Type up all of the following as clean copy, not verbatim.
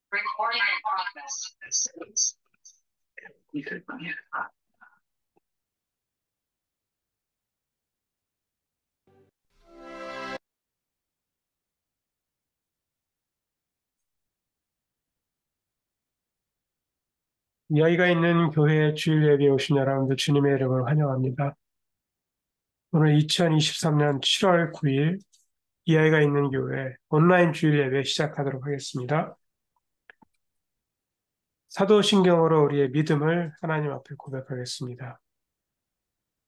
Recording in progress. 여기가 있는 교회 주일 예배에 오신 여러분들 주님의 이름으로 환영합니다. 오늘 2023년 7월 9일 이 아이가 있는 교회 온라인 주일 예배 시작하도록 하겠습니다. 사도신경으로 우리의 믿음을 하나님 앞에 고백하겠습니다.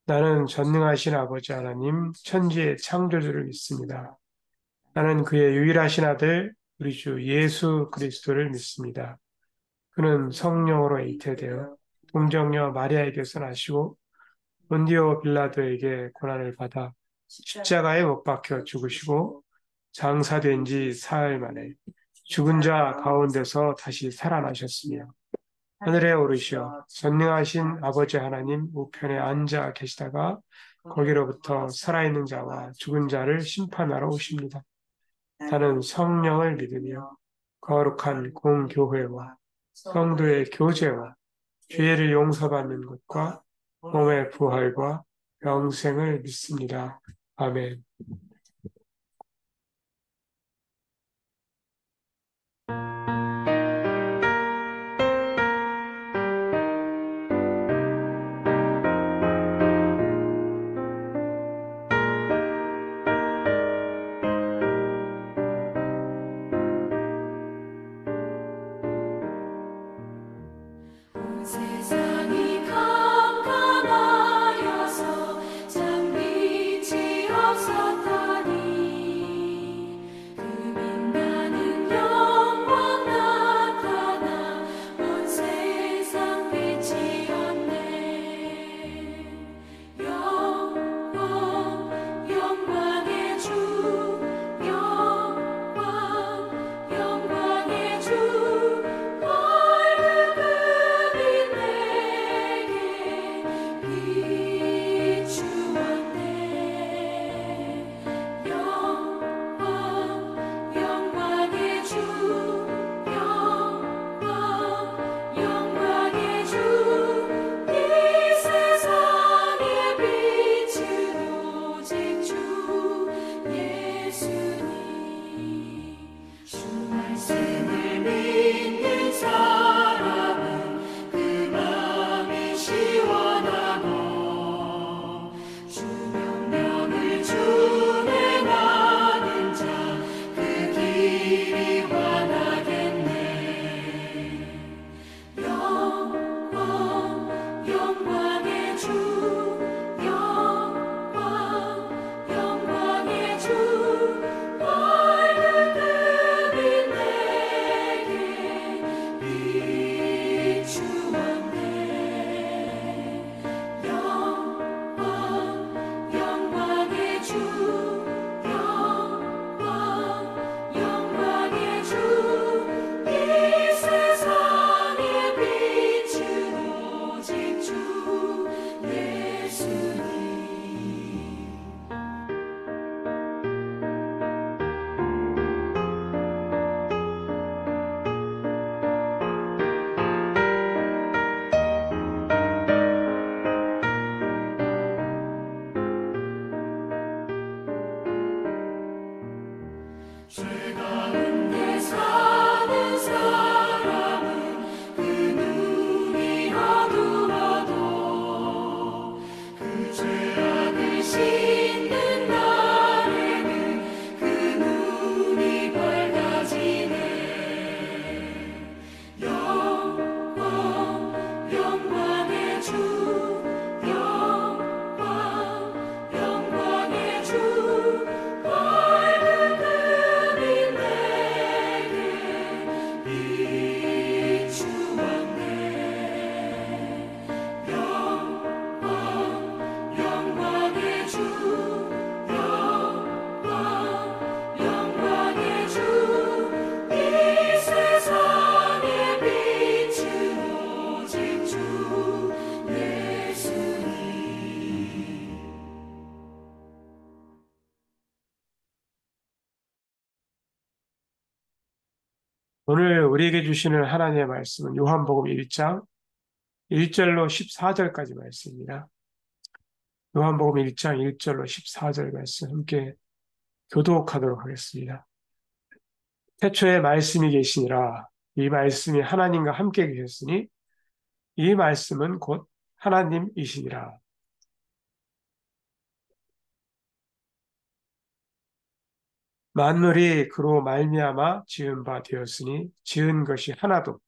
나는 전능하신 아버지 하나님, 천지의 창조주를 믿습니다. 나는 그의 유일하신 아들, 우리 주 예수 그리스도를 믿습니다. 그는 성령으로 잉태되어 동정녀 마리아에게서 나시고 본디오 빌라도에게 고난을 받아 십자가에 못 박혀 죽으시고 장사된 지 사흘 만에 죽은 자 가운데서 다시 살아나셨으며 하늘에 오르시어 전능하신 아버지 하나님 우편에 앉아 계시다가 거기로부터 살아있는 자와 죽은 자를 심판하러 오십니다. 나는 성령을 믿으며 거룩한 공교회와 성도의 교제와 죄를 용서받는 것과 몸의 부활과 영생을 믿습니다. 아멘. 세상이 캄캄하여서 참 빛이 없었다. 오늘 우리에게 주시는 하나님의 말씀은 요한복음 1장 1절로 14절까지 말씀입니다. 요한복음 1장 1절로 14절 말씀 함께 교독하도록 하겠습니다. 태초에 말씀이 계시니라. 이 말씀이 하나님과 함께 계셨으니 이 말씀은 곧 하나님이시니라. 만물이 그로 말미암아 지은 바 되었으니 지은 것이 하나도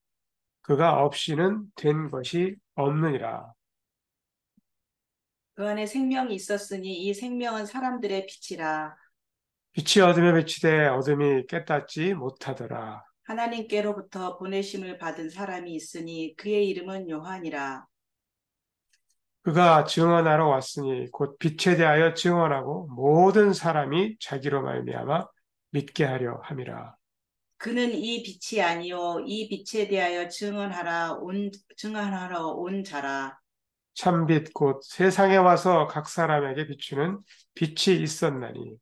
그가 없이는 된 것이 없느니라. 그 안에 생명이 있었으니 이 생명은 사람들의 빛이라. 빛이 어둠에 비치되 어둠이 깨닫지 못하더라. 하나님께로부터 보내심을 받은 사람이 있으니 그의 이름은 요한이라. 그가 증언하러 왔으니 곧 빛에 대하여 증언하고 모든 사람이 자기로 말미암아 믿게 하려 함이라. 그는 이 빛이 아니요 이 빛에 대하여 증언하러 온 자라. 참빛 곧 세상에 와서 각 사람에게 비추는 빛이 있었나니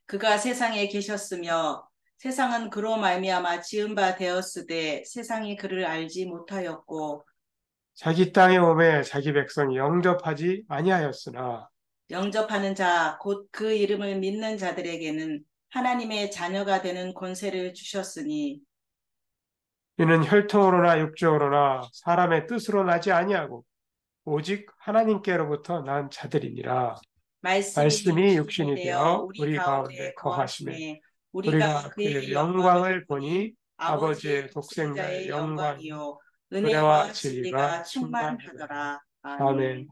그가 세상에 계셨으며 세상은 그로 말미암아 지은 바 되었으되 세상이 그를 알지 못하였고 자기 땅에 오매 자기 백성이 영접하지 아니하였으나 영접하는 자 곧 그 이름을 믿는 자들에게는 하나님의 자녀가 되는 권세를 주셨으니 이는 혈통으로나 육적으로나 사람의 뜻으로 나지 아니하고 오직 하나님께로부터 난 자들이니라. 말씀이 육신이 되어 우리 가운데 거하심에 우리가 그의 영광을 보니 아버지의 독생자의 영광이요 은혜와 진리가 충만하더라. 아멘.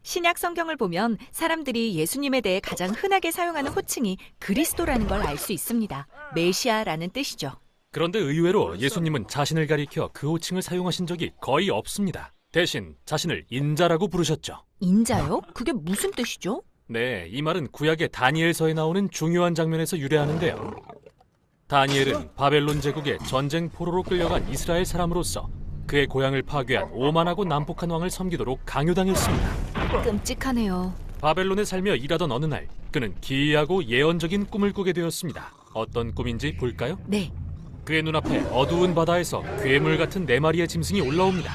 신약 성경을 보면 사람들이 예수님에 대해 가장 흔하게 사용하는 호칭이 그리스도라는 걸 알 수 있습니다. 메시아라는 뜻이죠. 그런데 의외로 예수님은 자신을 가리켜 그 호칭을 사용하신 적이 거의 없습니다. 대신 자신을 인자라고 부르셨죠. 인자요? 그게 무슨 뜻이죠? 네, 이 말은 구약의 다니엘서에 나오는 중요한 장면에서 유래하는데요. 다니엘은 바벨론 제국의 전쟁 포로로 끌려간 이스라엘 사람으로서 그의 고향을 파괴한 오만하고 난폭한 왕을 섬기도록 강요당했습니다. 끔찍하네요. 바벨론에 살며 일하던 어느 날 그는 기이하고 예언적인 꿈을 꾸게 되었습니다. 어떤 꿈인지 볼까요? 네. 그의 눈앞에 어두운 바다에서 괴물 같은 4마리의 짐승이 올라옵니다.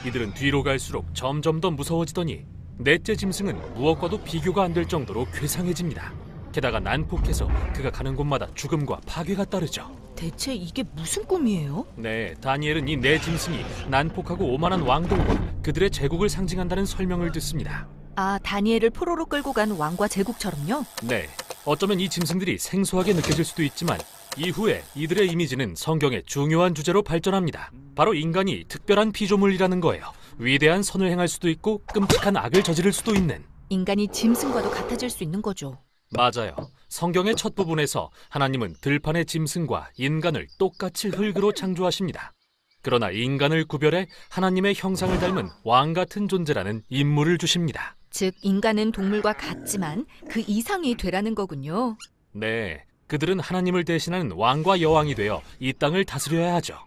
이들은 뒤로 갈수록 점점 더 무서워지더니 넷째 짐승은 무엇과도 비교가 안 될 정도로 괴상해집니다. 게다가 난폭해서 그가 가는 곳마다 죽음과 파괴가 따르죠. 대체 이게 무슨 꿈이에요? 네, 다니엘은 이 4짐승이 난폭하고 오만한 왕들과 그들의 제국을 상징한다는 설명을 듣습니다. 아, 다니엘을 포로로 끌고 간 왕과 제국처럼요? 네, 어쩌면 이 짐승들이 생소하게 느껴질 수도 있지만 이후에 이들의 이미지는 성경의 중요한 주제로 발전합니다. 바로 인간이 특별한 피조물이라는 거예요. 위대한 선을 행할 수도 있고 끔찍한 악을 저지를 수도 있는. 인간이 짐승과도 같아질 수 있는 거죠. 맞아요. 성경의 첫 부분에서 하나님은 들판의 짐승과 인간을 똑같이 흙으로 창조하십니다. 그러나 인간을 구별해 하나님의 형상을 닮은 왕 같은 존재라는 인물을 주십니다. 즉, 인간은 동물과 같지만 그 이상이 되라는 거군요. 네, 그들은 하나님을 대신하는 왕과 여왕이 되어 이 땅을 다스려야 하죠.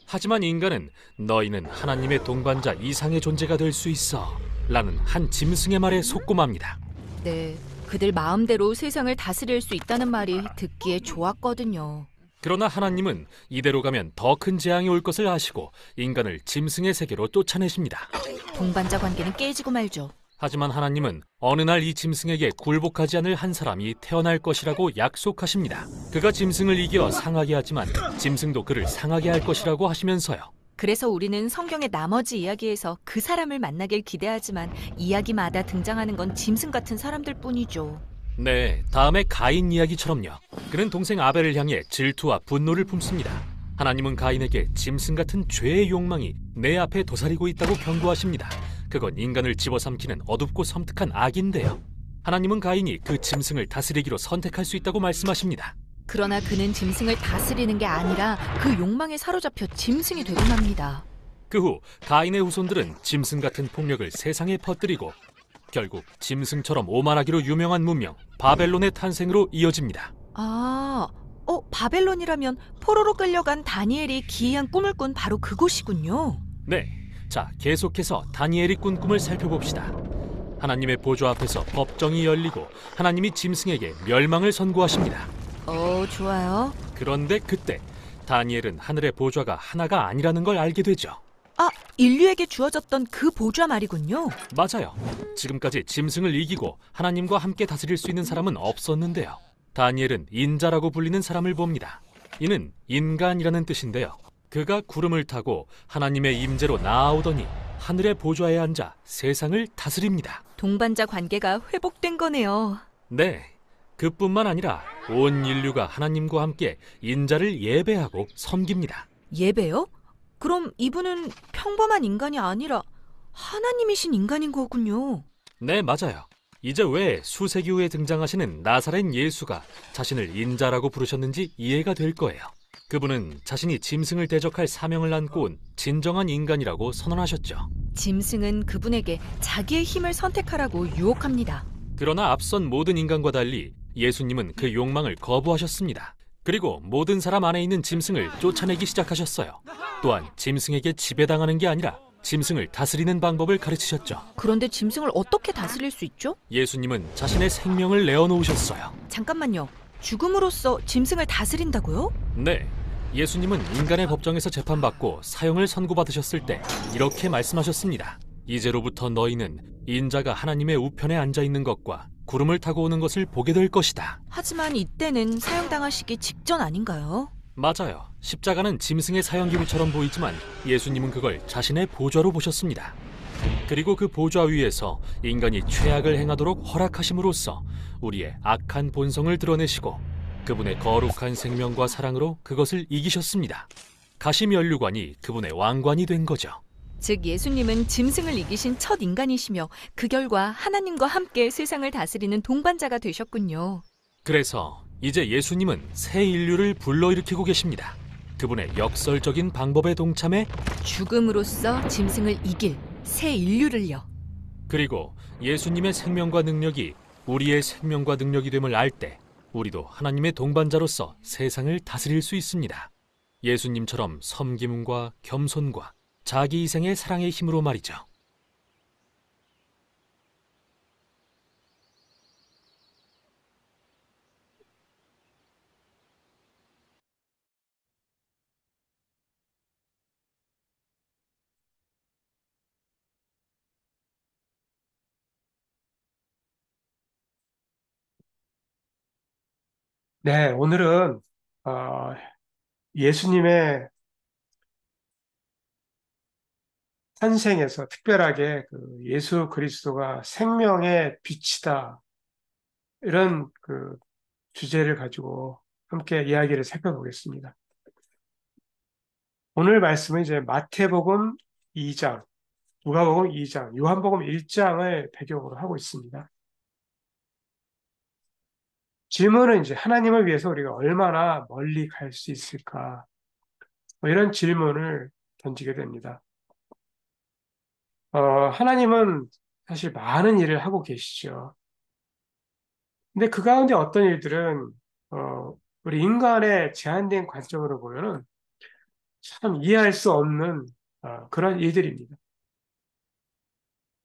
하지만 인간은 너희는 하나님의 동반자 이상의 존재가 될 수 있어 라는 한 짐승의 말에 속고맙니다. 네, 그들 마음대로 세상을 다스릴 수 있다는 말이 듣기에 좋았거든요. 그러나 하나님은 이대로 가면 더 큰 재앙이 올 것을 아시고 인간을 짐승의 세계로 쫓아내십니다. 동반자 관계는 깨지고 말죠. 하지만 하나님은 어느 날 이 짐승에게 굴복하지 않을 한 사람이 태어날 것이라고 약속하십니다. 그가 짐승을 이겨 상하게 하지만 짐승도 그를 상하게 할 것이라고 하시면서요. 그래서 우리는 성경의 나머지 이야기에서 그 사람을 만나길 기대하지만 이야기마다 등장하는 건 짐승 같은 사람들 뿐이죠. 네, 다음에 가인 이야기처럼요. 그는 동생 아벨을 향해 질투와 분노를 품습니다. 하나님은 가인에게 짐승 같은 죄의 욕망이 내 앞에 도사리고 있다고 경고하십니다. 그건 인간을 집어삼키는 어둡고 섬뜩한 악인데요. 하나님은 가인이 그 짐승을 다스리기로 선택할 수 있다고 말씀하십니다. 그러나 그는 짐승을 다스리는 게 아니라 그 욕망에 사로잡혀 짐승이 되고 맙니다. 그 후 가인의 후손들은 짐승 같은 폭력을 세상에 퍼뜨리고 결국 짐승처럼 오만하기로 유명한 문명 바벨론의 탄생으로 이어집니다. 바벨론이라면 포로로 끌려간 다니엘이 기이한 꿈을 꾼 바로 그곳이군요. 네, 자 계속해서 다니엘이 꾼 꿈을 살펴봅시다. 하나님의 보좌 앞에서 법정이 열리고 하나님이 짐승에게 멸망을 선고하십니다. 좋아요. 그런데 그때 다니엘은 하늘의 보좌가 하나가 아니라는 걸 알게 되죠. 아, 인류에게 주어졌던 그 보좌 말이군요. 맞아요. 지금까지 짐승을 이기고 하나님과 함께 다스릴 수 있는 사람은 없었는데요. 다니엘은 인자라고 불리는 사람을 봅니다. 이는 인간이라는 뜻인데요. 그가 구름을 타고 하나님의 임재로 나아오더니 하늘의 보좌에 앉아 세상을 다스립니다. 동반자 관계가 회복된 거네요. 네, 그뿐만 아니라 온 인류가 하나님과 함께 인자를 예배하고 섬깁니다. 예배요? 그럼 이분은 평범한 인간이 아니라 하나님이신 인간인 거군요. 네, 맞아요. 이제 왜 수세기 후에 등장하시는 나사렛 예수가 자신을 인자라고 부르셨는지 이해가 될 거예요. 그분은 자신이 짐승을 대적할 사명을 안고 온 진정한 인간이라고 선언하셨죠. 짐승은 그분에게 자기의 힘을 선택하라고 유혹합니다. 그러나 앞선 모든 인간과 달리 예수님은 그 욕망을 거부하셨습니다. 그리고 모든 사람 안에 있는 짐승을 쫓아내기 시작하셨어요. 또한 짐승에게 지배당하는 게 아니라 짐승을 다스리는 방법을 가르치셨죠. 그런데 짐승을 어떻게 다스릴 수 있죠? 예수님은 자신의 생명을 내어놓으셨어요. 잠깐만요. 죽음으로써 짐승을 다스린다고요? 네, 예수님은 인간의 법정에서 재판받고 사형을 선고받으셨을 때 이렇게 말씀하셨습니다. 이제로부터 너희는 인자가 하나님의 우편에 앉아있는 것과 구름을 타고 오는 것을 보게 될 것이다. 하지만 이때는 사형당하시기 직전 아닌가요? 맞아요. 십자가는 짐승의 사형기구처럼 보이지만 예수님은 그걸 자신의 보좌로 보셨습니다. 그리고 그 보좌 위에서 인간이 최악을 행하도록 허락하심으로써 우리의 악한 본성을 드러내시고 그분의 거룩한 생명과 사랑으로 그것을 이기셨습니다. 가시면류관이 그분의 왕관이 된 거죠. 즉 예수님은 짐승을 이기신 첫 인간이시며 그 결과 하나님과 함께 세상을 다스리는 동반자가 되셨군요. 그래서 이제 예수님은 새 인류를 불러일으키고 계십니다. 그분의 역설적인 방법에 동참해 죽음으로써 짐승을 이길 새 인류를요. 그리고 예수님의 생명과 능력이 우리의 생명과 능력이 됨을 알 때 우리도 하나님의 동반자로서 세상을 다스릴 수 있습니다. 예수님처럼 섬김과 겸손과 자기 희생의 사랑의 힘으로 말이죠. 네, 오늘은 어, 예수님의 탄생에서 특별하게 그 예수 그리스도가 생명의 빛이다 이런 그 주제를 가지고 함께 이야기를 살펴보겠습니다. 오늘 말씀은 이제 마태복음 2장, 누가복음 2장, 요한복음 1장을 배경으로 하고 있습니다. 질문은 이제 하나님을 위해서 우리가 얼마나 멀리 갈 수 있을까? 뭐 이런 질문을 던지게 됩니다. 하나님은 사실 많은 일을 하고 계시죠. 근데 그 가운데 어떤 일들은 우리 인간의 제한된 관점으로 보면은 참 이해할 수 없는 그런 일들입니다.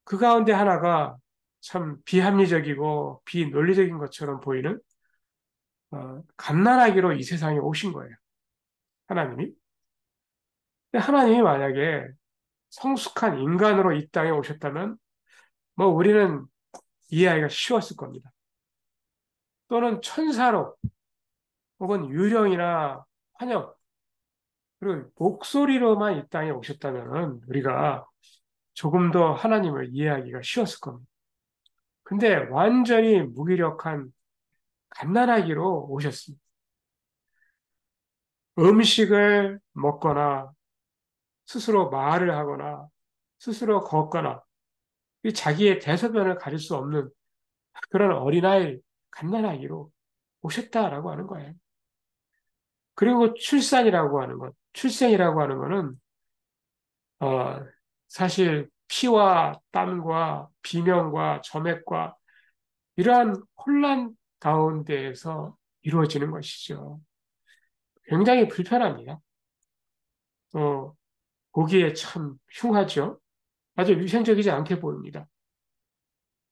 그 가운데 하나가 참 비합리적이고 비논리적인 것처럼 보이는 갓난아기로 이 세상에 오신 거예요. 하나님이. 근데 하나님이 만약에 성숙한 인간으로 이 땅에 오셨다면 뭐 우리는 이해하기가 쉬웠을 겁니다. 또는 천사로 혹은 유령이나 환영 그리고 목소리로만 이 땅에 오셨다면 우리가 조금 더 하나님을 이해하기가 쉬웠을 겁니다. 근데 완전히 무기력한 갓난아기로 오셨습니다. 음식을 먹거나 스스로 말을 하거나 스스로 걷거나 이 자기의 대소변을 가릴 수 없는 그런 어린아이 갓난아기로 오셨다라고 하는 거예요. 그리고 출산이라고 하는 것, 출생이라고 하는 것은 사실 피와 땀과 비명과 점액과 이러한 혼란 가운데에서 이루어지는 것이죠. 굉장히 불편합니다. 보기에 참 흉하죠. 아주 위생적이지 않게 보입니다.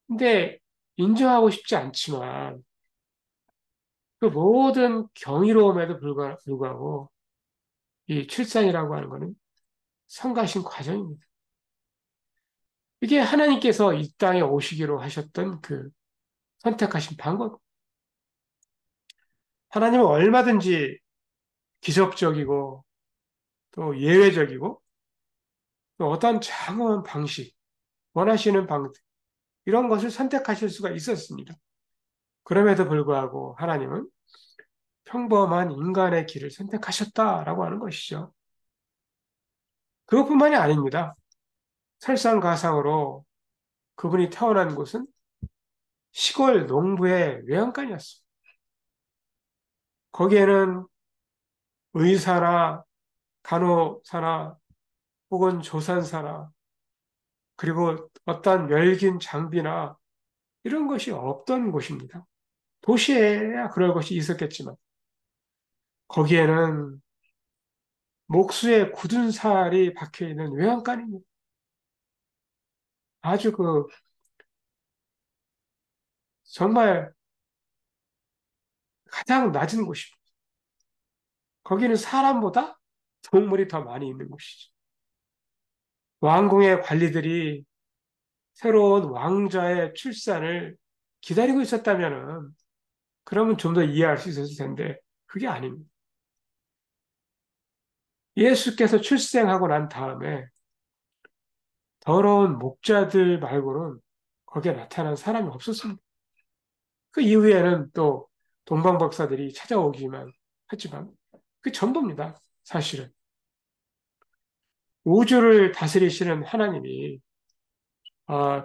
근데 인정하고 싶지 않지만 그 모든 경이로움에도 불구하고 이 출산이라고 하는 것은 성가신 과정입니다. 이게 하나님께서 이 땅에 오시기로 하셨던 그 선택하신 방법. 하나님은 얼마든지 기적적이고 또 예외적이고 또 어떤 장엄한 방식, 원하시는 방식 이런 것을 선택하실 수가 있었습니다. 그럼에도 불구하고 하나님은 평범한 인간의 길을 선택하셨다라고 하는 것이죠. 그것뿐만이 아닙니다. 설상가상으로 그분이 태어난 곳은 시골 농부의 외양간이었습니다. 거기에는 의사나 간호사나 혹은 조산사나 그리고 어떤 멸긴 장비나 이런 것이 없던 곳입니다. 도시에야 그럴 것이 있었겠지만 거기에는 목수의 굳은 살이 박혀 있는 외양간입니다. 아주 정말 가장 낮은 곳입니다. 거기는 사람보다 동물이 더 많이 있는 곳이죠. 왕궁의 관리들이 새로운 왕자의 출산을 기다리고 있었다면은 그러면 좀 더 이해할 수 있었을 텐데 그게 아닙니다. 예수께서 출생하고 난 다음에 더러운 목자들 말고는 거기에 나타난 사람이 없었습니다. 그 이후에는 또 동방박사들이 찾아오기만 했지만 그 전부입니다. 사실은. 우주를 다스리시는 하나님이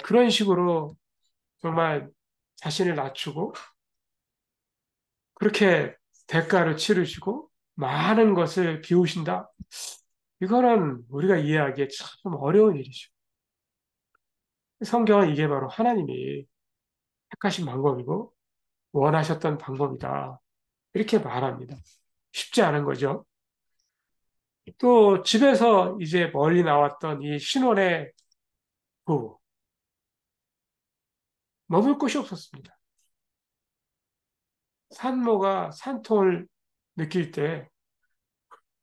그런 식으로 정말 자신을 낮추고 그렇게 대가를 치르시고 많은 것을 비우신다. 이거는 우리가 이해하기에 참 어려운 일이죠. 성경은 이게 바로 하나님이 택하신 방법이고 원하셨던 방법이다. 이렇게 말합니다. 쉽지 않은 거죠. 또 집에서 이제 멀리 나왔던 이 신혼의 부부. 머물 곳이 없었습니다. 산모가 산통을 느낄 때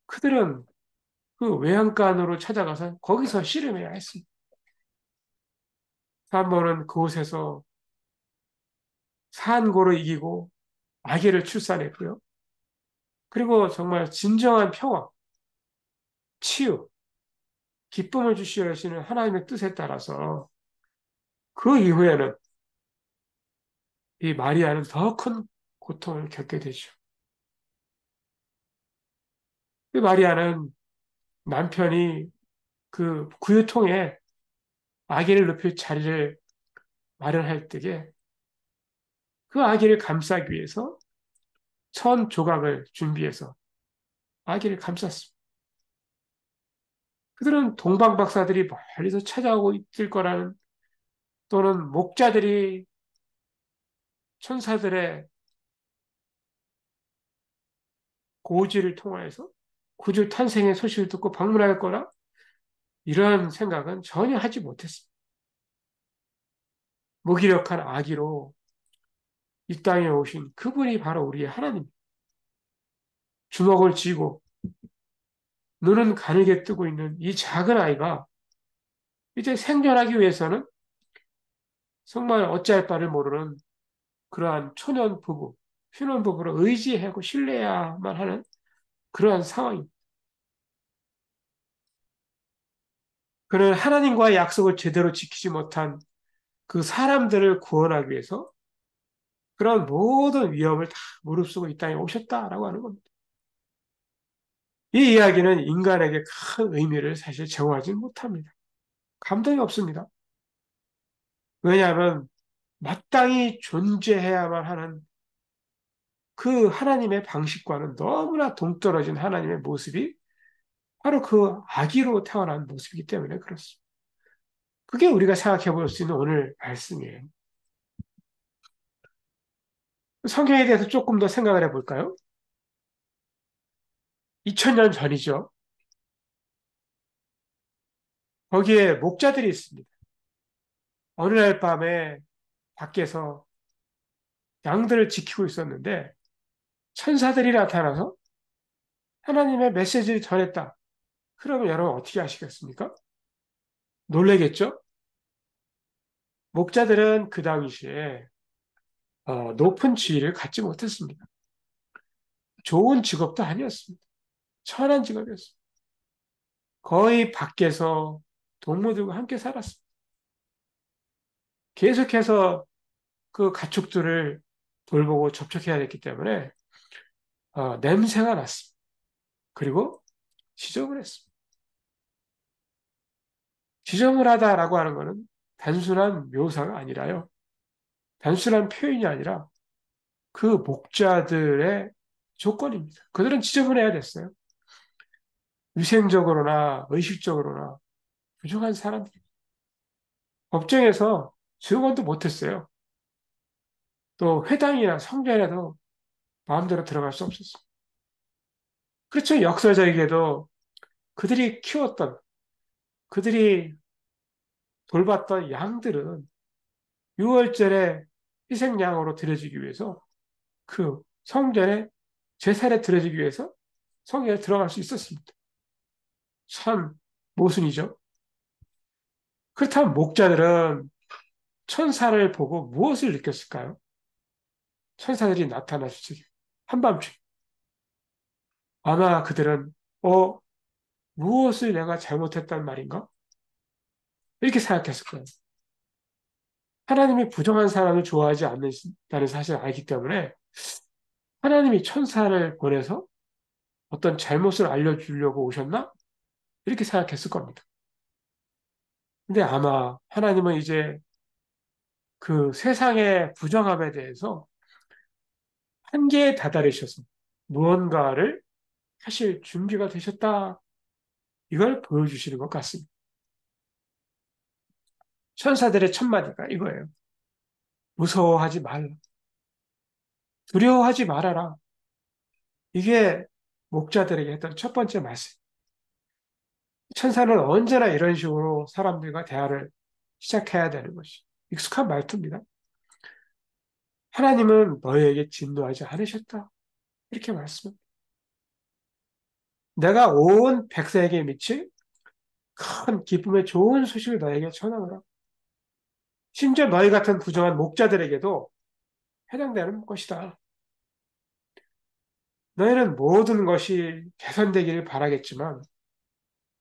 그들은 그 외양간으로 찾아가서 거기서 씨름해야 했습니다. 산모는 그곳에서 산고를 이기고 아기를 출산했고요. 그리고 정말 진정한 평화, 치유, 기쁨을 주시려 하시는 하나님의 뜻에 따라서 그 이후에는 이 마리아는 더 큰 고통을 겪게 되죠. 이 마리아는 남편이 그 구유통에 아기를 눕힐 자리를 마련할 때에 그 아기를 감싸기 위해서 천 조각을 준비해서 아기를 감쌌습니다. 그들은 동방 박사들이 멀리서 찾아오고 있을 거라는 또는 목자들이 천사들의 고지를 통하여서 구주 탄생의 소식을 듣고 방문할 거라 이러한 생각은 전혀 하지 못했습니다. 무기력한 아기로 이 땅에 오신 그분이 바로 우리의 하나님. 주먹을 쥐고 눈은 가늘게 뜨고 있는 이 작은 아이가 이제 생존하기 위해서는 정말 어찌할 바를 모르는 그러한 초년 부부, 신혼 부부를 의지하고 신뢰해야만 하는 그러한 상황입니다. 그는 하나님과의 약속을 제대로 지키지 못한 그 사람들을 구원하기 위해서 그런 모든 위험을 다 무릅쓰고 이 땅에 오셨다라고 하는 겁니다. 이 이야기는 인간에게 큰 의미를 사실 제공하지 못합니다. 감동이 없습니다. 왜냐하면 마땅히 존재해야만 하는 그 하나님의 방식과는 너무나 동떨어진 하나님의 모습이 바로 그 아기로 태어난 모습이기 때문에 그렇습니다. 그게 우리가 생각해 볼 수 있는 오늘 말씀이에요. 성경에 대해서 조금 더 생각을 해볼까요? 2000년 전이죠. 거기에 목자들이 있습니다. 어느 날 밤에 밖에서 양들을 지키고 있었는데 천사들이 나타나서 하나님의 메시지를 전했다. 그러면 여러분 어떻게 하시겠습니까? 놀래겠죠? 목자들은 그 당시에 높은 지위를 갖지 못했습니다. 좋은 직업도 아니었습니다. 천한 직업이었습니다. 거의 밖에서 동무들과 함께 살았습니다. 계속해서 그 가축들을 돌보고 접촉해야 됐기 때문에 냄새가 났습니다. 그리고 지정을 했습니다. 지정을 하다라고 하는 것은 단순한 묘사가 아니라요. 단순한 표현이 아니라 그 목자들의 조건입니다. 그들은 지정을 해야 됐어요. 위생적으로나 의식적으로나 부족한 사람들. 법정에서 증언도 못했어요. 또 회당이나 성전에도 마음대로 들어갈 수 없었어요. 그렇죠. 역사적이게도 그들이 키웠던, 그들이 돌봤던 양들은 6월절에 희생양으로 드려지기 위해서 그 성전에 제사를 드려지기 위해서 성전에 들어갈 수 있었습니다. 참 모순이죠. 그렇다면 목자들은 천사를 보고 무엇을 느꼈을까요? 천사들이 나타났을 때 한밤중 아마 그들은 무엇을 내가 잘못했단 말인가? 이렇게 생각했을 거예요. 하나님이 부정한 사람을 좋아하지 않는다는 사실을 알기 때문에 하나님이 천사를 보내서 어떤 잘못을 알려주려고 오셨나? 이렇게 생각했을 겁니다. 근데 아마 하나님은 이제 그 세상의 부정함에 대해서 한계에 다다르셔서 무언가를 하실 준비가 되셨다. 이걸 보여주시는 것 같습니다. 천사들의 첫 마디가 이거예요. 무서워하지 말라. 두려워하지 말아라. 이게 목자들에게 했던 첫 번째 말씀. 천사는 언제나 이런 식으로 사람들과 대화를 시작해야 되는 것이 익숙한 말투입니다. 하나님은 너희에게 진노하지 않으셨다. 이렇게 말씀합니다. 내가 온 백성에게 미칠 큰 기쁨의 좋은 소식을 너에게 전하노라. 심지어 너희 같은 부정한 목자들에게도 해당되는 것이다. 너희는 모든 것이 개선되기를 바라겠지만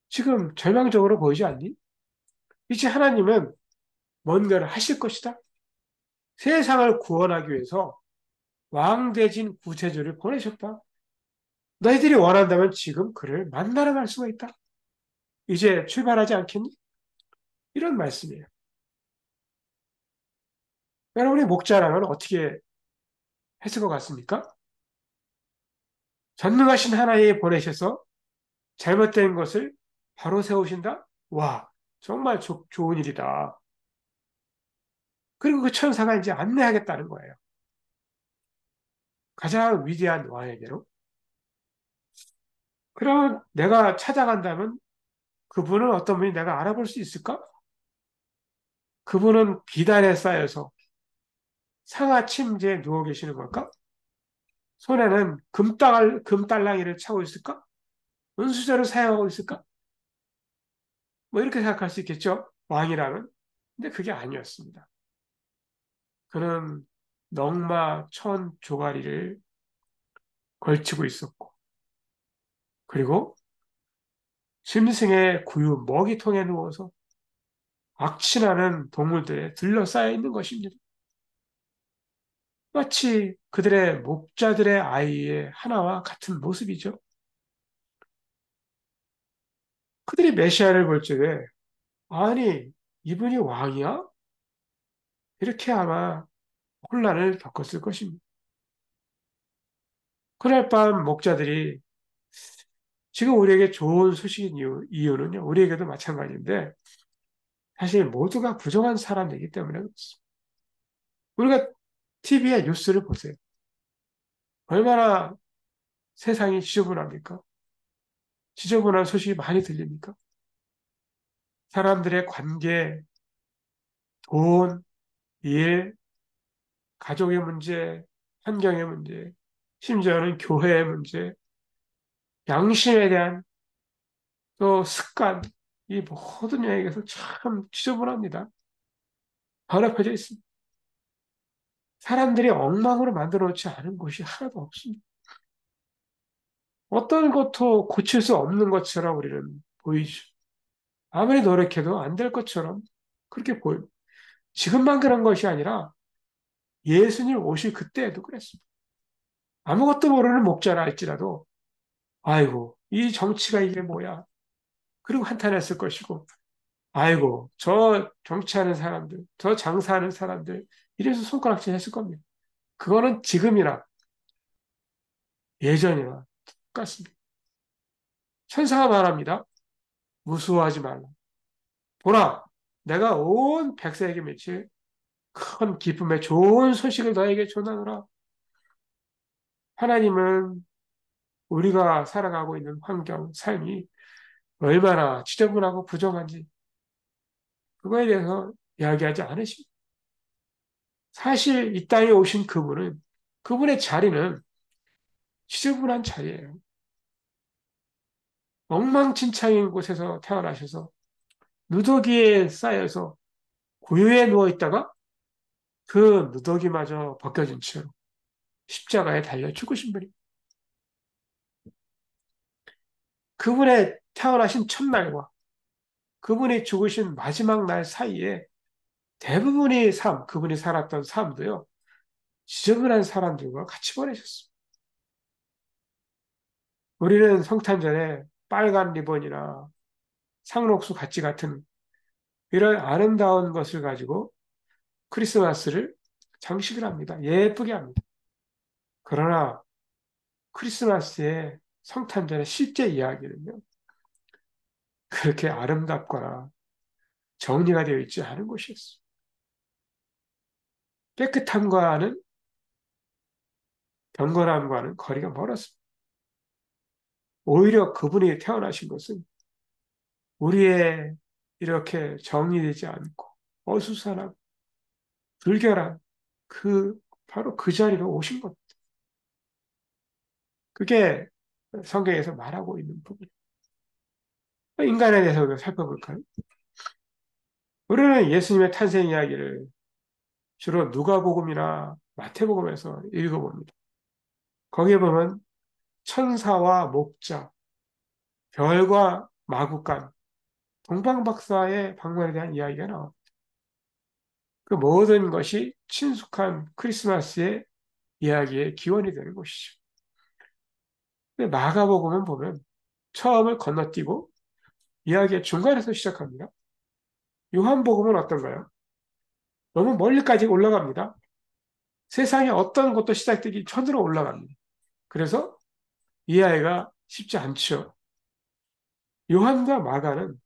지금 절망적으로 보이지 않니? 이제 하나님은 뭔가를 하실 것이다. 세상을 구원하기 위해서 왕대진 구세주를 보내셨다. 너희들이 원한다면 지금 그를 만나러 갈 수가 있다. 이제 출발하지 않겠니? 이런 말씀이에요. 여러분이 목자라면 어떻게 했을 것 같습니까? 전능하신 하나님이 보내셔서 잘못된 것을 바로 세우신다? 와, 정말 좋은 일이다. 그리고 그 천사가 이제 안내하겠다는 거예요. 가장 위대한 왕에게로. 그럼 내가 찾아간다면 그분은 어떤 분이 내가 알아볼 수 있을까? 그분은 비단에 쌓여서 상하 침대에 누워 계시는 걸까? 손에는 금달랑이를 차고 있을까? 은수저를 사용하고 있을까? 뭐 이렇게 생각할 수 있겠죠? 왕이라면. 근데 그게 아니었습니다. 그는 넝마 천 조가리를 걸치고 있었고, 그리고 짐승의 구유 먹이통에 누워서 악취나는 동물들에 둘러싸여 있는 것입니다. 마치 그들의 목자들의 아이의 하나와 같은 모습이죠. 그들이 메시아를 볼 적에 아니 이분이 왕이야? 이렇게 아마 혼란을 겪었을 것입니다. 그날 밤 목자들이 지금 우리에게 좋은 소식인 이유는요. 우리에게도 마찬가지인데 사실 모두가 부정한 사람이기 때문에 그렇습니다. 우리가 TV에 뉴스를 보세요. 얼마나 세상이 지저분합니까? 지저분한 소식이 많이 들립니까? 사람들의 관계, 돈, 일, 가족의 문제, 환경의 문제, 심지어는 교회의 문제, 양심에 대한 또 습관, 이 모든 영역에서 참 지저분합니다. 더럽혀져 있습니다. 사람들이 엉망으로 만들어 놓지 않은 곳이 하나도 없습니다. 어떤 것도 고칠 수 없는 것처럼 우리는 보이죠. 아무리 노력해도 안 될 것처럼 그렇게 보여요. 지금만 그런 것이 아니라 예수님 오실 그때에도 그랬습니다. 아무것도 모르는 목자라 할지라도 아이고 이 정치가 이게 뭐야. 그리고 한탄했을 것이고 아이고 저 정치하는 사람들, 저 장사하는 사람들 이래서 손가락질 했을 겁니다. 그거는 지금이나 예전이나 똑같습니다. 천사가 말합니다. 무수하지 말라. 보라, 내가 온 백성에게 미칠 큰 기쁨의 좋은 소식을 너에게 전하노라. 하나님은 우리가 살아가고 있는 환경, 삶이 얼마나 지저분하고 부정한지 그거에 대해서 이야기하지 않으십니다. 사실 이 땅에 오신 그분은 그분의 자리는 지저분한 자리예요. 엉망진창인 곳에서 태어나셔서 누더기에 쌓여서 고요에 누워 있다가 그 누더기마저 벗겨진 채로 십자가에 달려 죽으신 분이 그분의 태어나신 첫날과 그분이 죽으신 마지막 날 사이에 대부분의 삶, 그분이 살았던 삶도요, 지저분한 사람들과 같이 보내셨습니다. 우리는 성탄절에 빨간 리본이나 상록수 가지 같은 이런 아름다운 것을 가지고 크리스마스를 장식을 합니다. 예쁘게 합니다. 그러나 크리스마스의 성탄절의 실제 이야기는요, 그렇게 아름답거나 정리가 되어 있지 않은 곳이었어요. 깨끗함과는, 경건함과는 거리가 멀었습니다. 오히려 그분이 태어나신 것은 우리의 이렇게 정리되지 않고 어수선하고 불결한 바로 그 자리로 오신 것. 그게 성경에서 말하고 있는 부분이에요. 인간에 대해서 우리가 살펴볼까요? 우리는 예수님의 탄생 이야기를 주로 누가복음이나 마태복음에서 읽어봅니다. 거기에 보면 천사와 목자, 별과 마구간, 동방박사의 방문에 대한 이야기가 나옵니다. 그 모든 것이 친숙한 크리스마스의 이야기의 기원이 되는 것이죠. 근데 마가복음은 보면 처음을 건너뛰고 이야기의 중간에서 시작합니다. 요한복음은 어떤가요? 너무 멀리까지 올라갑니다. 세상에 어떤 것도 시작되기 전으로 올라갑니다. 그래서 이해하기가 쉽지 않죠. 요한과 마가는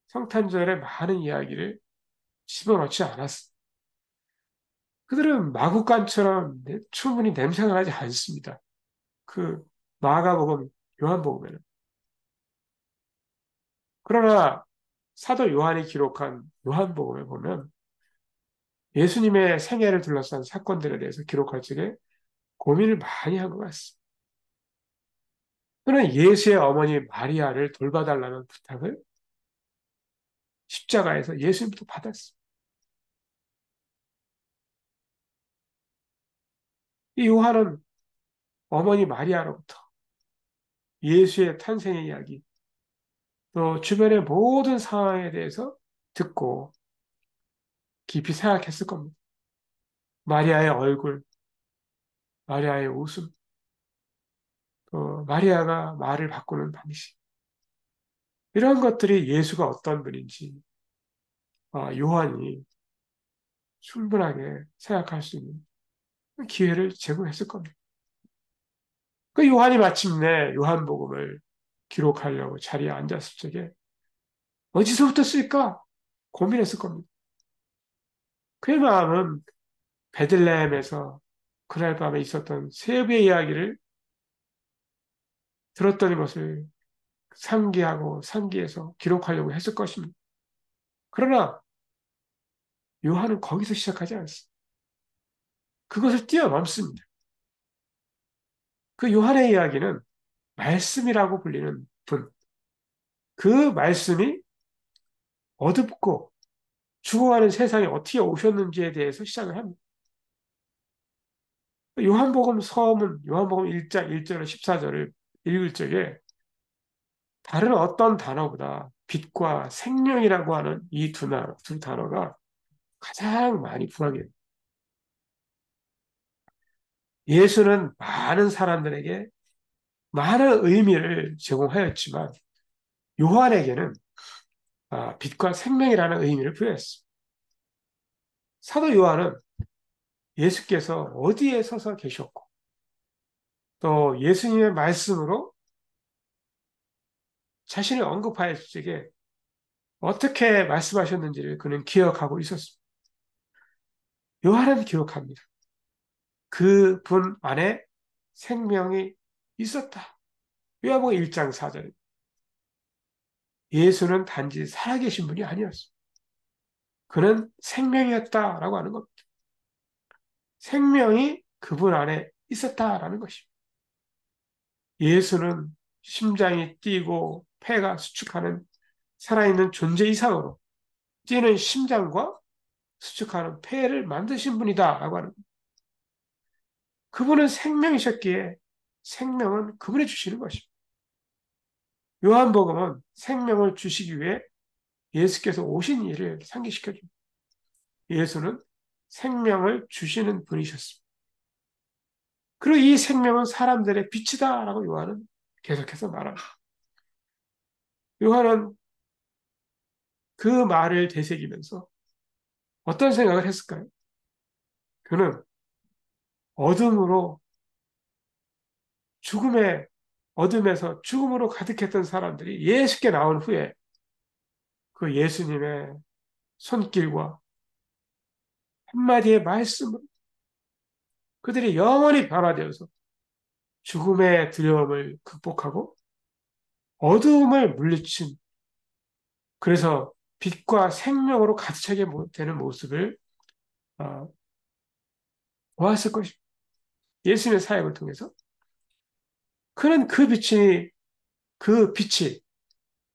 성탄절의 많은 이야기를 집어넣지 않았습니다. 그들은 마구간처럼 충분히 냄새가 나지 않습니다. 그 마가복음, 요한복음에는. 그러나 사도 요한이 기록한 요한복음에 보면 예수님의 생애를 둘러싼 사건들에 대해서 기록할 적에 고민을 많이 한 것 같습니다. 그는 예수의 어머니 마리아를 돌봐달라는 부탁을 십자가에서 예수님부터 받았습니다. 이 요한은 어머니 마리아로부터 예수의 탄생의 이야기, 또 주변의 모든 상황에 대해서 듣고 깊이 생각했을 겁니다. 마리아의 얼굴, 마리아의 웃음, 또 마리아가 말을 바꾸는 방식. 이런 것들이 예수가 어떤 분인지 요한이 충분하게 생각할 수 있는 기회를 제공했을 겁니다. 그 요한이 마침내 요한복음을 기록하려고 자리에 앉았을 적에 어디서부터 쓸까 고민했을 겁니다. 그의 마음은 베들레헴에서 그날 밤에 있었던 세부의 이야기를 들었던 것을 상기하고 상기해서 기록하려고 했을 것입니다. 그러나 요한은 거기서 시작하지 않습니다. 그것을 뛰어넘습니다. 그 요한의 이야기는 말씀이라고 불리는 분, 그 말씀이 어둡고 죽어가는 세상에 어떻게 오셨는지에 대해서 시작을 합니다. 요한복음 서문, 요한복음 1장 1절에 14절을 읽을 적에 다른 어떤 단어보다 빛과 생명이라고 하는 이 두 단어가 가장 많이 부각해요. 예수는 많은 사람들에게 많은 의미를 제공하였지만 요한에게는 빛과 생명이라는 의미를 부여했습니다. 사도 요한은 예수께서 어디에 서서 계셨고 또 예수님의 말씀으로 자신을 언급하였을 적에 어떻게 말씀하셨는지를 그는 기억하고 있었습니다. 요한은 기억합니다. 그 분 안에 생명이 있었다. 요한복음 1장 4절. 예수는 단지 살아계신 분이 아니었습니다. 그는 생명이었다라고 하는 겁니다. 생명이 그분 안에 있었다라는 것입니다. 예수는 심장이 뛰고 폐가 수축하는 살아있는 존재 이상으로 뛰는 심장과 수축하는 폐를 만드신 분이다라고 하는 겁니다. 그분은 생명이셨기에 생명은 그분이 주시는 것입니다. 요한복음은 생명을 주시기 위해 예수께서 오신 일을 상기시켜줍니다. 예수는 생명을 주시는 분이셨습니다. 그리고 이 생명은 사람들의 빛이다라고 요한은 계속해서 말합니다. 요한은 그 말을 되새기면서 어떤 생각을 했을까요? 그는 어둠으로 죽음의 어둠에서 죽음으로 가득했던 사람들이 예수께 나온 후에 그 예수님의 손길과 한마디의 말씀으로 그들이 영원히 변화되어서 죽음의 두려움을 극복하고 어두움을 물리친 그래서 빛과 생명으로 가득 차게 되는 모습을 보았을 것입니다. 예수님의 사역을 통해서 그는 그 빛이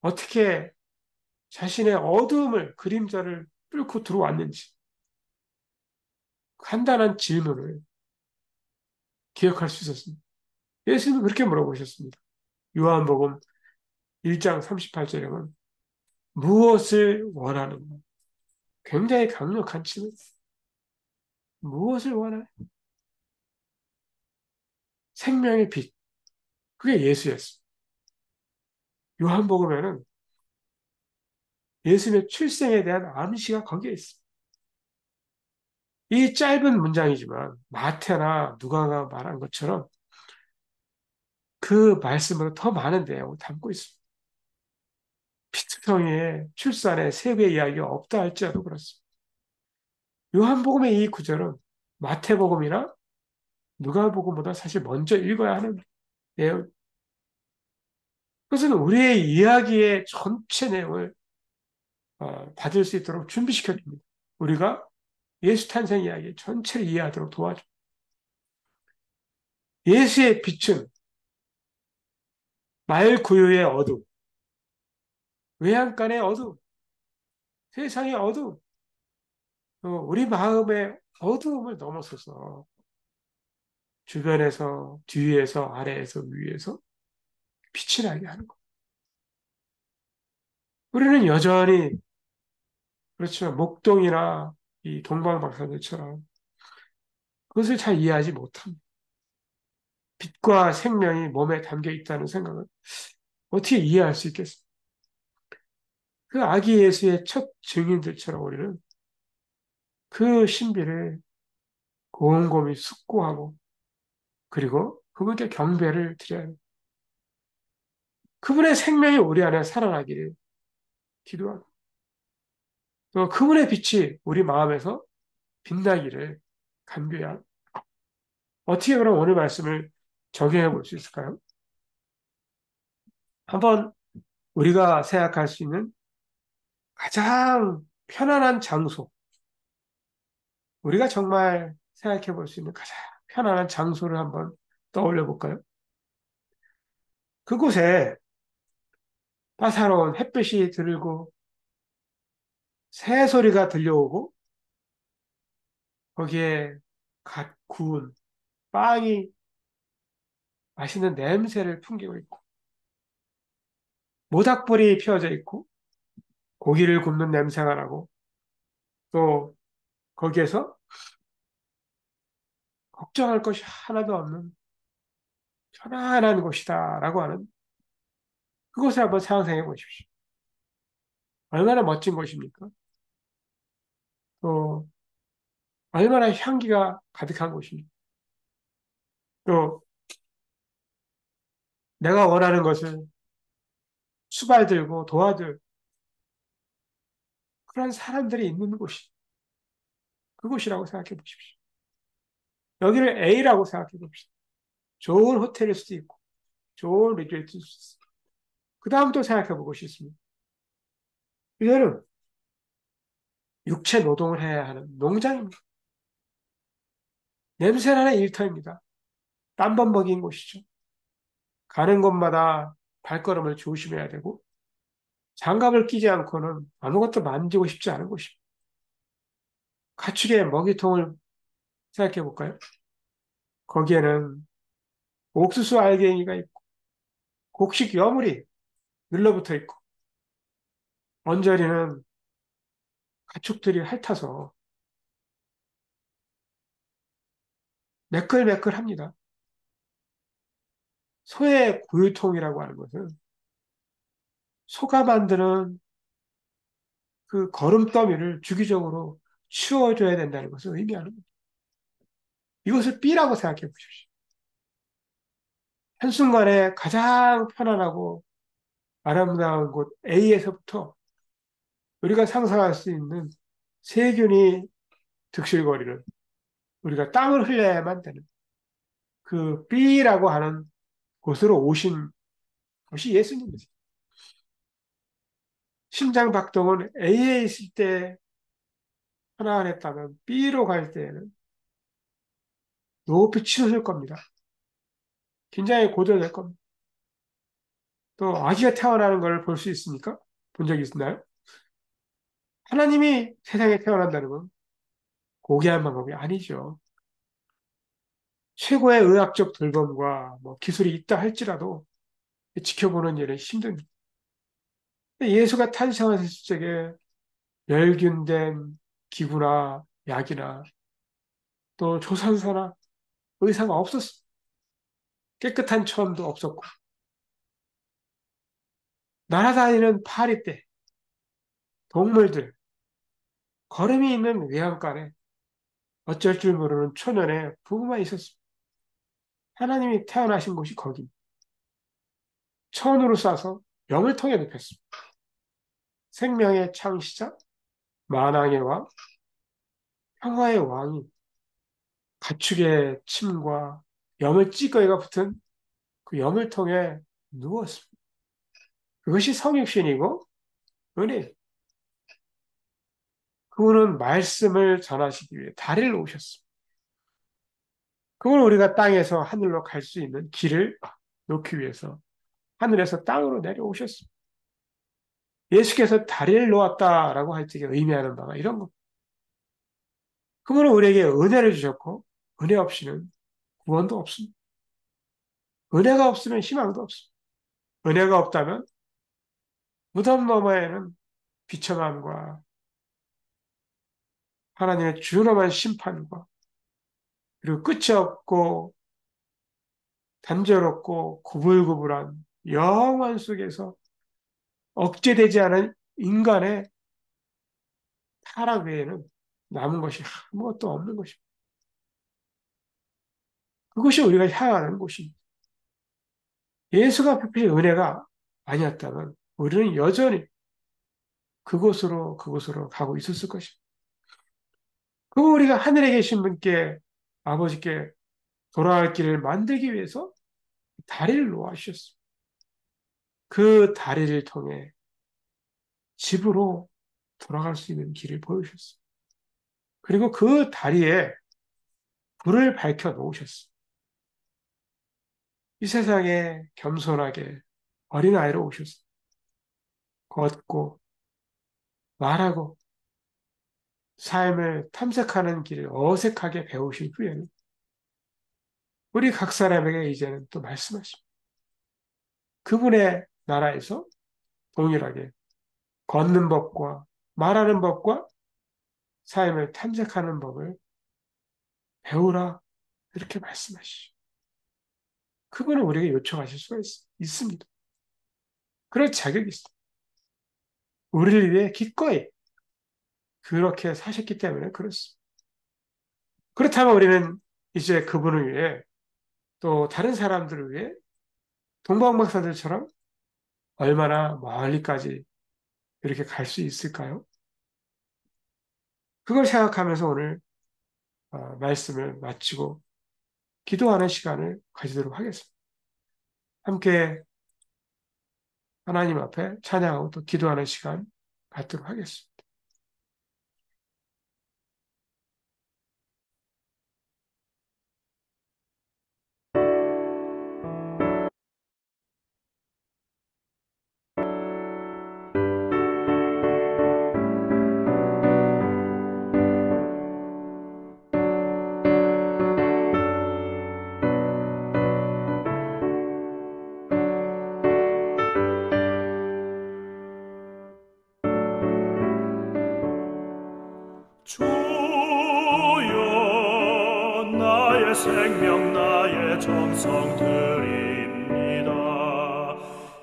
어떻게 자신의 어두움을 그림자를 뚫고 들어왔는지 간단한 질문을 기억할 수 있었습니다. 예수님은 그렇게 물어보셨습니다. 요한복음 1장 38절에는 무엇을 원하는가? 굉장히 강력한 질문. 무엇을 원하는? 생명의 빛. 그게 예수였습니다. 요한복음에는 예수님의 출생에 대한 암시가 거기에 있습니다. 이 짧은 문장이지만 마태나 누가가 말한 것처럼 그 말씀으로 더 많은 내용을 담고 있습니다. 피트성의 출산에 세부의 이야기가 없다 할지라도 그렇습니다. 요한복음의 이 구절은 마태복음이나 누가복음보다 사실 먼저 읽어야 하는 내용. 그것은 우리의 이야기의 전체 내용을 받을 수 있도록 준비시켜줍니다. 우리가 예수 탄생 이야기 전체를 이해하도록 도와줍니다. 예수의 빛은 말 구유의 어둠, 외양간의 어둠, 세상의 어둠, 우리 마음의 어두움을 넘어서서 주변에서, 뒤에서, 아래에서, 위에서 빛이 나게 하는 것. 우리는 여전히 그렇죠. 목동이나 이 동방박사들처럼 그것을 잘 이해하지 못합니다. 빛과 생명이 몸에 담겨 있다는 생각을 어떻게 이해할 수 있겠습니까? 그 아기 예수의 첫 증인들처럼 우리는 그 신비를 곰곰이 숙고하고 그리고 그분께 경배를 드려야 합니다. 그분의 생명이 우리 안에 살아나기를 기도합니다. 또 그분의 빛이 우리 마음에서 빛나기를 간구해야 합니다. 어떻게 그럼 오늘 말씀을 적용해 볼 수 있을까요? 한번 우리가 생각할 수 있는 가장 편안한 장소, 우리가 정말 생각해 볼 수 있는 가장 편안한 장소를 한번 떠올려 볼까요? 그곳에 따사로운 햇빛이 들고 새 소리가 들려오고 거기에 갓 구운 빵이 맛있는 냄새를 풍기고 있고 모닥불이 피워져 있고 고기를 굽는 냄새가 나고 또 거기에서 걱정할 것이 하나도 없는 편안한 곳이다라고 하는 그곳을 한번 상상해 보십시오. 얼마나 멋진 곳입니까? 또 얼마나 향기가 가득한 곳입니까? 또 내가 원하는 것을 수발 들고 도와줄 그런 사람들이 있는 곳이 그곳이라고 생각해 보십시오. 여기를 A라고 생각해 봅시다. 좋은 호텔일 수도 있고 좋은 리조트일 수도 있습니다. 그 다음 또 생각해 보고 싶습니다. 이거는 육체 노동을 해야 하는 농장입니다. 냄새나는 일터입니다. 땀범벅인 곳이죠. 가는 곳마다 발걸음을 조심해야 되고 장갑을 끼지 않고는 아무것도 만지고 싶지 않은 곳입니다. 가축의 먹이통을 생각해 볼까요? 거기에는 옥수수 알갱이가 있고 곡식 여물이 늘러붙어 있고 언저리는 가축들이 핥아서 매끌매끌합니다. 소의 구유통이라고 하는 것은 소가 만드는 그 거름더미를 주기적으로 치워줘야 된다는 것을 의미하는 겁니다. 이것을 B라고 생각해 보십시오. 한순간에 가장 편안하고 아름다운 곳 A에서부터 우리가 상상할 수 있는 세균이 득실거리는 우리가 땀을 흘려야만 되는 그 B라고 하는 곳으로 오신 것이 예수님이세요. 심장 박동은 A에 있을 때 편안했다면 B로 갈 때에는 높이 치솟을 겁니다. 긴장이 고조될 겁니다. 또 아기가 태어나는 걸 볼 수 있습니까? 본 적이 있나요? 하나님이 세상에 태어난다는 건 고귀한 방법이 아니죠. 최고의 의학적 돌봄과 뭐 기술이 있다 할지라도 지켜보는 일은 힘듭니다. 예수가 탄생하셨을 적에 멸균된 기구나 약이나 또 조산사나 의사가 없었습니다. 깨끗한 천도 없었고 날아다니는 파리떼, 동물들, 걸음이 있는 외양간에 어쩔 줄 모르는 초년의 부부만 있었습니다. 하나님이 태어나신 곳이 거기 천으로 싸서 영을 통해 눕혔습니다. 생명의 창시자, 만왕의 왕, 평화의 왕이 가축의 침과 염을 찌꺼기가 붙은 그 염을 통해 누웠습니다. 그것이 성육신이고 은혜. 그분은 말씀을 전하시기 위해 다리를 놓으셨습니다. 그걸 우리가 땅에서 하늘로 갈 수 있는 길을 놓기 위해서 하늘에서 땅으로 내려오셨습니다. 예수께서 다리를 놓았다라고 할 적에 의미하는 바가 이런 겁니다. 그분은 우리에게 은혜를 주셨고 은혜 없이는 구원도 없습니다. 은혜가 없으면 희망도 없습니다. 은혜가 없다면 무덤 너머에는 비참함과 하나님의 준엄한 심판과 그리고 끝이 없고 단절없고 구불구불한 영원 속에서 억제되지 않은 인간의 타락 외에는 남은 것이 아무것도 없는 것입니다. 그것이 우리가 향하는 곳입니다. 예수가 베푸신 은혜가 아니었다면 우리는 여전히 그곳으로 가고 있었을 것입니다. 그 우리가 하늘에 계신 분께 아버지께 돌아갈 길을 만들기 위해서 다리를 놓아주셨습니다. 그 다리를 통해 집으로 돌아갈 수 있는 길을 보여주셨습니다. 그리고 그 다리에 불을 밝혀 놓으셨어요. 이 세상에 겸손하게 어린아이로 오셨어요. 걷고 말하고 삶을 탐색하는 길을 어색하게 배우신 후에는 우리 각 사람에게 이제는 또 말씀하십니다. 그분의 나라에서 동일하게 걷는 법과 말하는 법과 삶을 탐색하는 법을 배우라 이렇게 말씀하시죠. 그분은 우리에게 요청하실 수가 있습니다. 그럴 자격이 있습니다. 우리를 위해 기꺼이 그렇게 사셨기 때문에 그렇습니다. 그렇다면 우리는 이제 그분을 위해 또 다른 사람들을 위해 동방박사들처럼 얼마나 멀리까지 이렇게 갈 수 있을까요? 그걸 생각하면서 오늘 말씀을 마치고 기도하는 시간을 가지도록 하겠습니다. 함께 하나님 앞에 찬양하고 또 기도하는 시간 갖도록 하겠습니다. 주여 나의 생명 나의 정성 드립니다.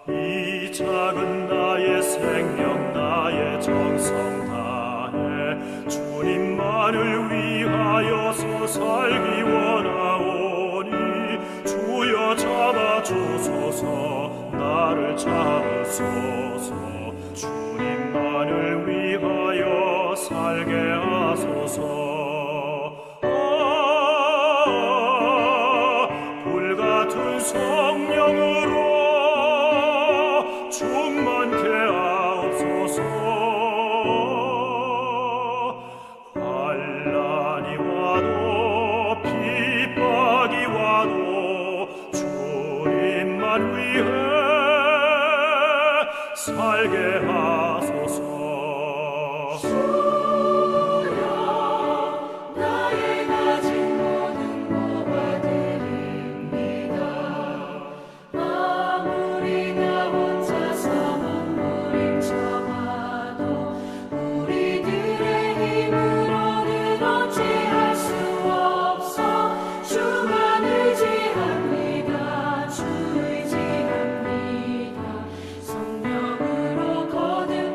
이 작은 나의 생명 나의 정성 다해 주님만을 위하여서 살기 원하오니 주여 잡아주소서 나를 잡으소서 주님만을 위하여 살게 하소서. 불같은 성령으로 충만케 하옵소서. 환난이 와도 핍박이 와도 주님만 위해 살게 하소서. 성령으로 거듭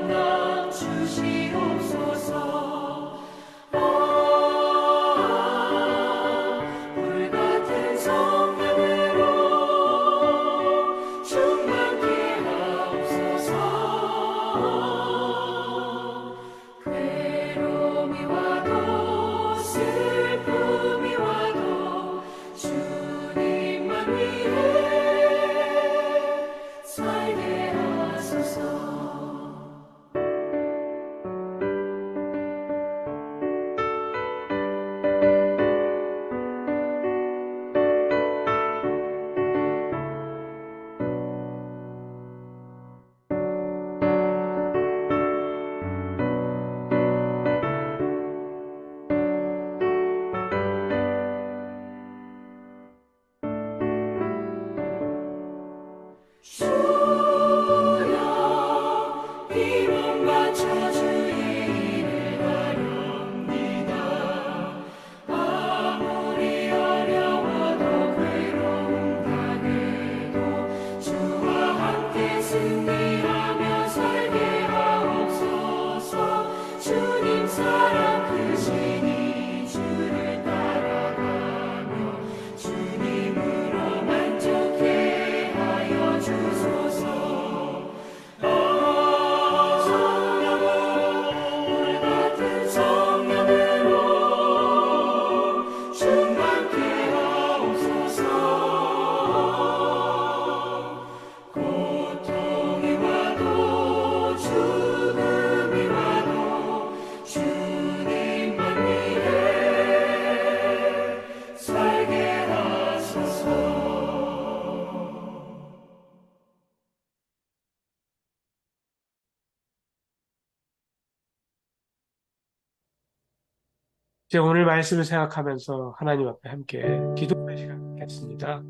이제 오늘 말씀을 생각하면서 하나님 앞에 함께 기도의 시간 갖겠습니다.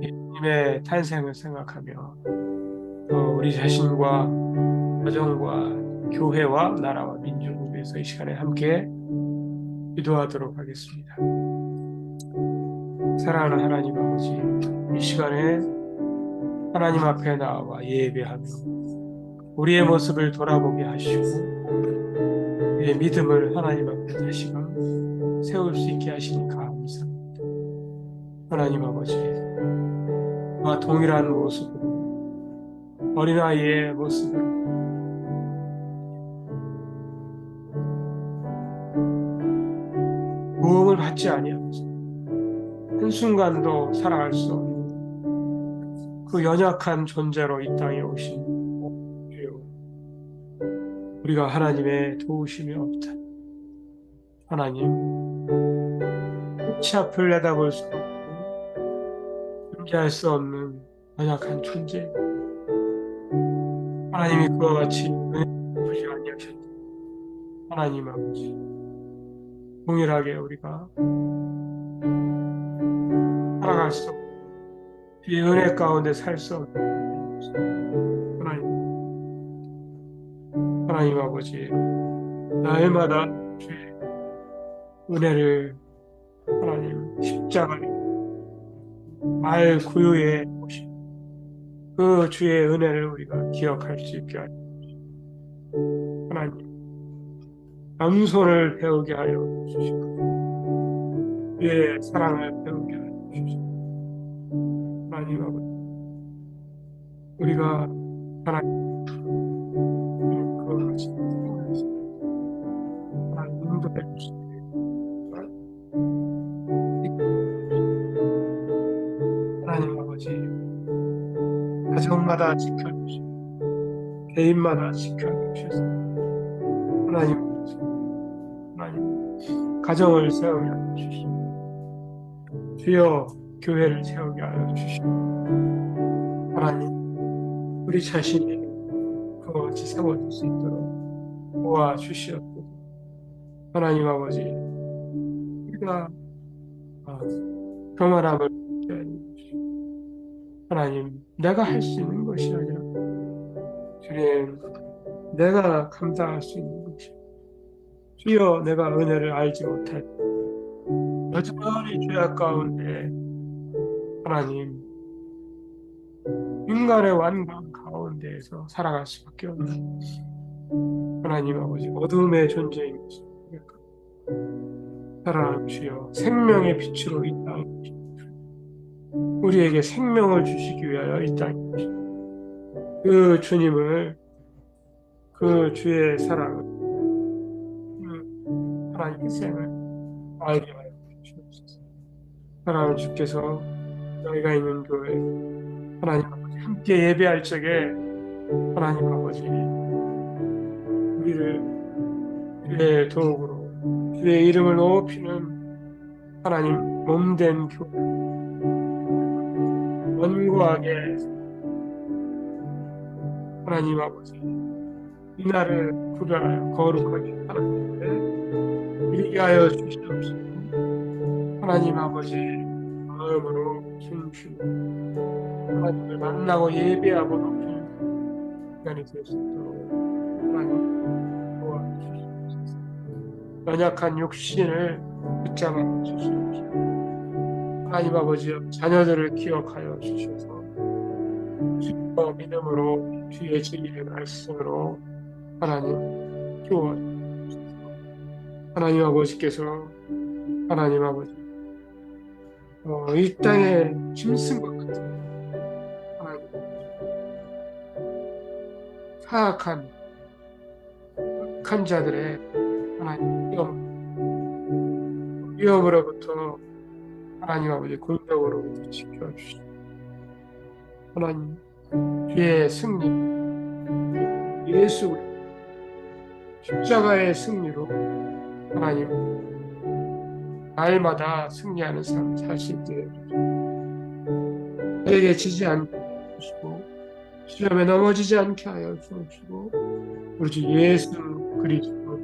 예수님의 탄생을 생각하며 우리 자신과 가정과 교회와 나라와 민족을 위해서 이 시간에 함께 기도하도록 하겠습니다. 사랑하는 하나님 아버지, 이 시간에 하나님 앞에 나와 예배하며 우리의 모습을 돌아보게 하시고 우리의 믿음을 하나님 앞에 다시금 세울 수 있게 하시니 감사합니다. 하나님 아버지, 그와 동일한 모습으로 어린아이의 모습으로 모험을 받지 아니하면서 한순간도 살아갈 수 없는 그 연약한 존재로 이 땅에 오신 주여, 우리가 하나님의 도우심이 없다. 하나님, 끝이 앞을 내다볼 수 없고 존재할 수 없는 연약한 존재. 하나님이 그와 같이 은혜 베푸지 아니하셨다. 하나님 아버지, 동일하게 우리가 살아갈 수 없고 주의 은혜 가운데 살 수 없는 하나님 아버지, 날마다 주의 은혜를 하나님 십자가에 말 구유에 오신 그 주의 은혜를 우리가 기억할 수 있게 하여 주시고, 하나님 겸손을 배우게 하여 주시고 주의 사랑을 배우게 하여 주시고, 하나님 아버지, 우리가 하나님 그와 같이 하나님 인도해 주시고 하나님 아버지, 가정마다 지켜주시고 개인마다 지켜주셔서 하나님 아버지, 하나님 가정을 세우게 하여 주시고 주여 교회를 세우게 하여 주시고, 하나님 우리 자신이 그와 같이 세워질 수 있도록 도와주시옵소서. 하나님 아버지, 우리가 교만함을 갖게 하여 주시고, 하나님 내가 할 수 있는 것이 아니라 주님 내가 감당할 수 있는 것이, 주여 내가 은혜를 알지 못할 여전히 죄악 가운데 하나님 인간의 완강 가운데에서 살아갈 수밖에 없는 하나님 아버지, 어둠의 존재인 것입니까? 사랑하는 주여, 생명의 빛으로 이 땅에 우리에게 생명을 주시기 위하여 이 땅에 그 주님을, 그 주의 사랑을, 그 하나님 희생을 알게 하여 주시옵소서. 사랑하는 주께서 저희가 있는 교회 하나님 아버지 함께 예배할 적에 하나님 아버지 우리를 주의 도구로 주의 이름을 높이는 하나님 몸된 교회 원고하게 하나님 아버지 이날을 구별하여 거룩하게 하나님께 이르게 하여 주시옵소서. 하나님 아버지 마음으로 숨쉬고 하나님을 만나고 예배하고 높이는 시간이 될 수 있도록 하나님 도와주시옵소서. 연약한 육신을 붙잡아 주시옵소서. 하나님 아버지 자녀들을 기억하여 주셔서 주의 믿음으로 주의 진리의 말씀으로 하나님 키워주셔서 하나님 아버지께서 하나님 아버지 이 땅에 짐승과 같은 하나님 사악한 악한 자들의 하나님 위험으로부터 하나님 아버지 공격으로부터 지켜주시고 하나님 주의 승리 예수 십자가의 승리로 하나님 날마다 승리하는 삶 사실 때 우리에게 지지 않게 해주시고 시험에 넘어지지 않게 하여 주시고 우리 주 예수 그리스도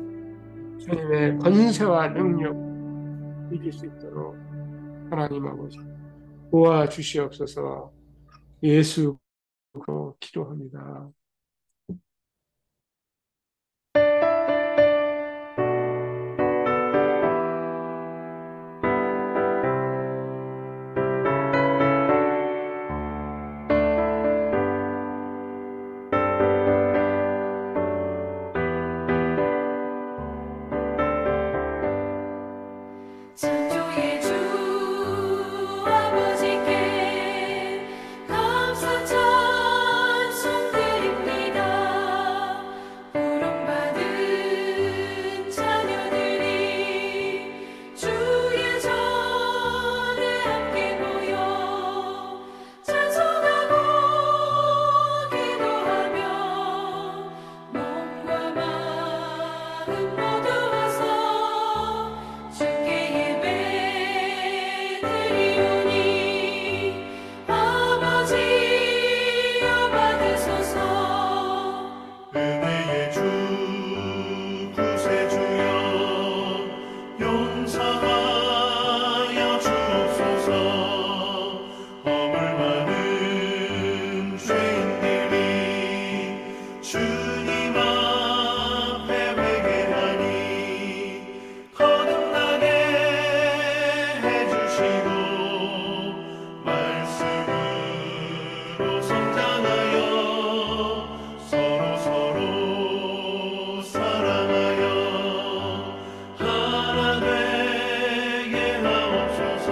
주님의 권세와 능력 이길 수 있도록 하나님 아버지 도와주시옵소서. 예수로 기도합니다. 창조의 주 아버지께 감사 찬송 드립니다. 부름받은 자녀들이 주의 전에 함께 모여 찬송하고 기도하며 몸과 마음 모두어서 주께 예배드리오니 아버지여 받으소서. 은혜의 주 구세주여 용서하여 주옵소서. 허물 많은 죄인들이 주님 앞에 회개하니 거듭나게 해주시고 말씀으로 성장하여 서로 사랑하여 하나 되게 하옵소서.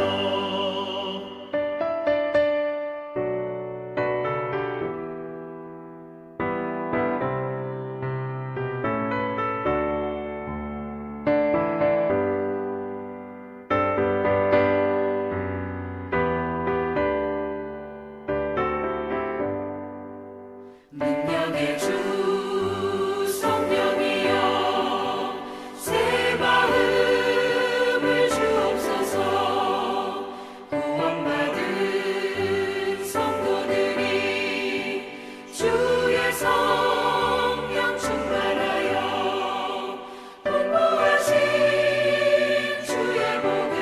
능력의 주 성령이여 새 마음을 주옵소서. 구원받은 성도들이 주의 성령 충만하여 분부하신 주의 복을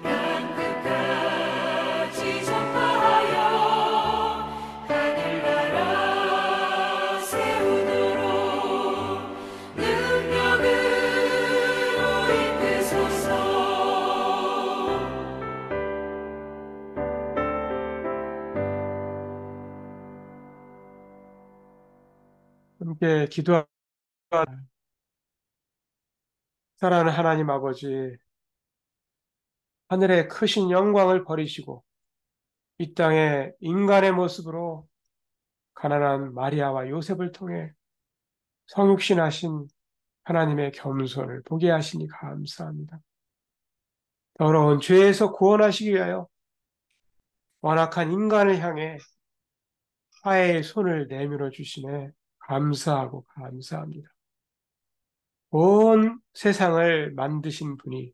땅끝까지 전파하여 하늘나라 세우도록 능력으로 이끄소서. 함께 기도하는 사랑하는 하나님 아버지, 하늘의 크신 영광을 버리시고 이 땅에 인간의 모습으로 가난한 마리아와 요셉을 통해 성육신하신 하나님의 겸손을 보게 하시니 감사합니다. 더러운 죄에서 구원하시기 위하여 완악한 인간을 향해 화해의 손을 내밀어 주시네 감사하고 감사합니다. 온 세상을 만드신 분이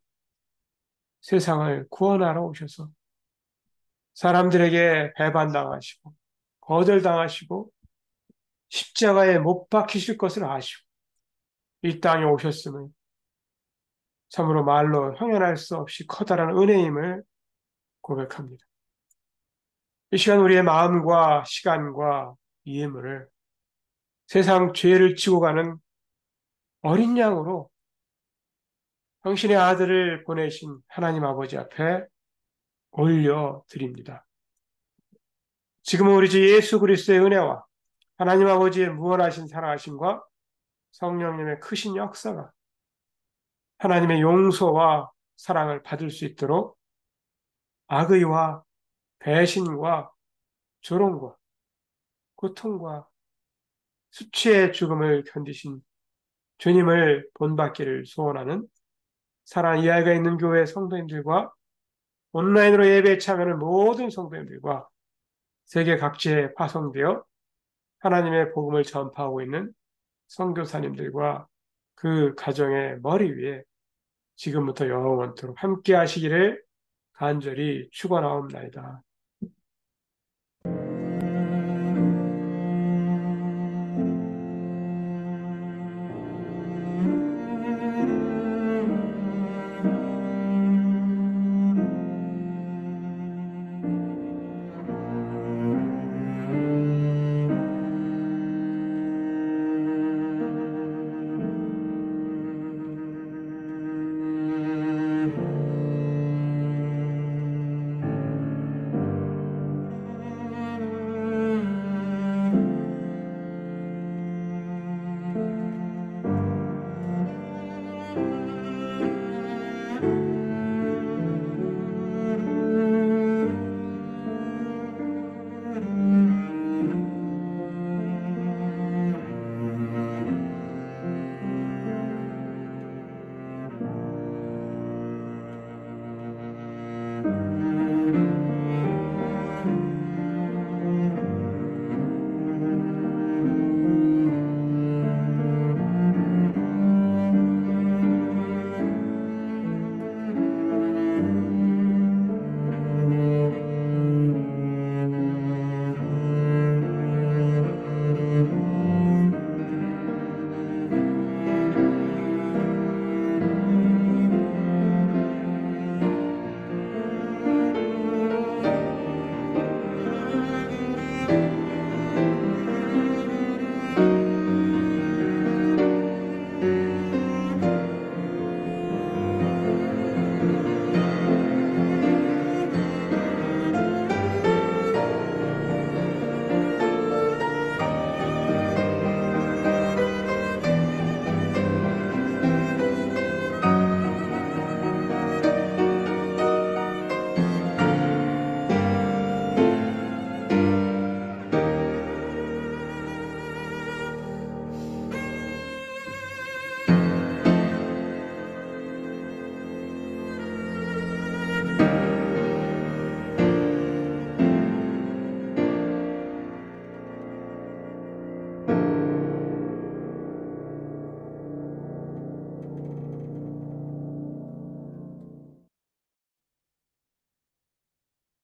세상을 구원하러 오셔서 사람들에게 배반당하시고 거절당하시고 십자가에 못 박히실 것을 아시고 이 땅에 오셨음을 참으로 말로 형언할 수 없이 커다란 은혜임을 고백합니다. 이 시간 우리의 마음과 시간과 예물을 세상 죄를 지고 가는 어린 양으로 당신의 아들을 보내신 하나님 아버지 앞에 올려드립니다. 지금은 우리 주 예수 그리스도의 은혜와 하나님 아버지의 무한하신 사랑하심과 성령님의 크신 역사가 하나님의 용서와 사랑을 받을 수 있도록 악의와 배신과 조롱과 고통과 수치의 죽음을 견디신 주님을 본받기를 소원하는 사랑하는 이 아이가 있는 교회 성도님들과 온라인으로 예배에 참여하는 모든 성도님들과 세계 각지에 파송되어 하나님의 복음을 전파하고 있는 선교사님들과 그 가정의 머리 위에 지금부터 영원토록 함께 하시기를 간절히 축원하옵나이다.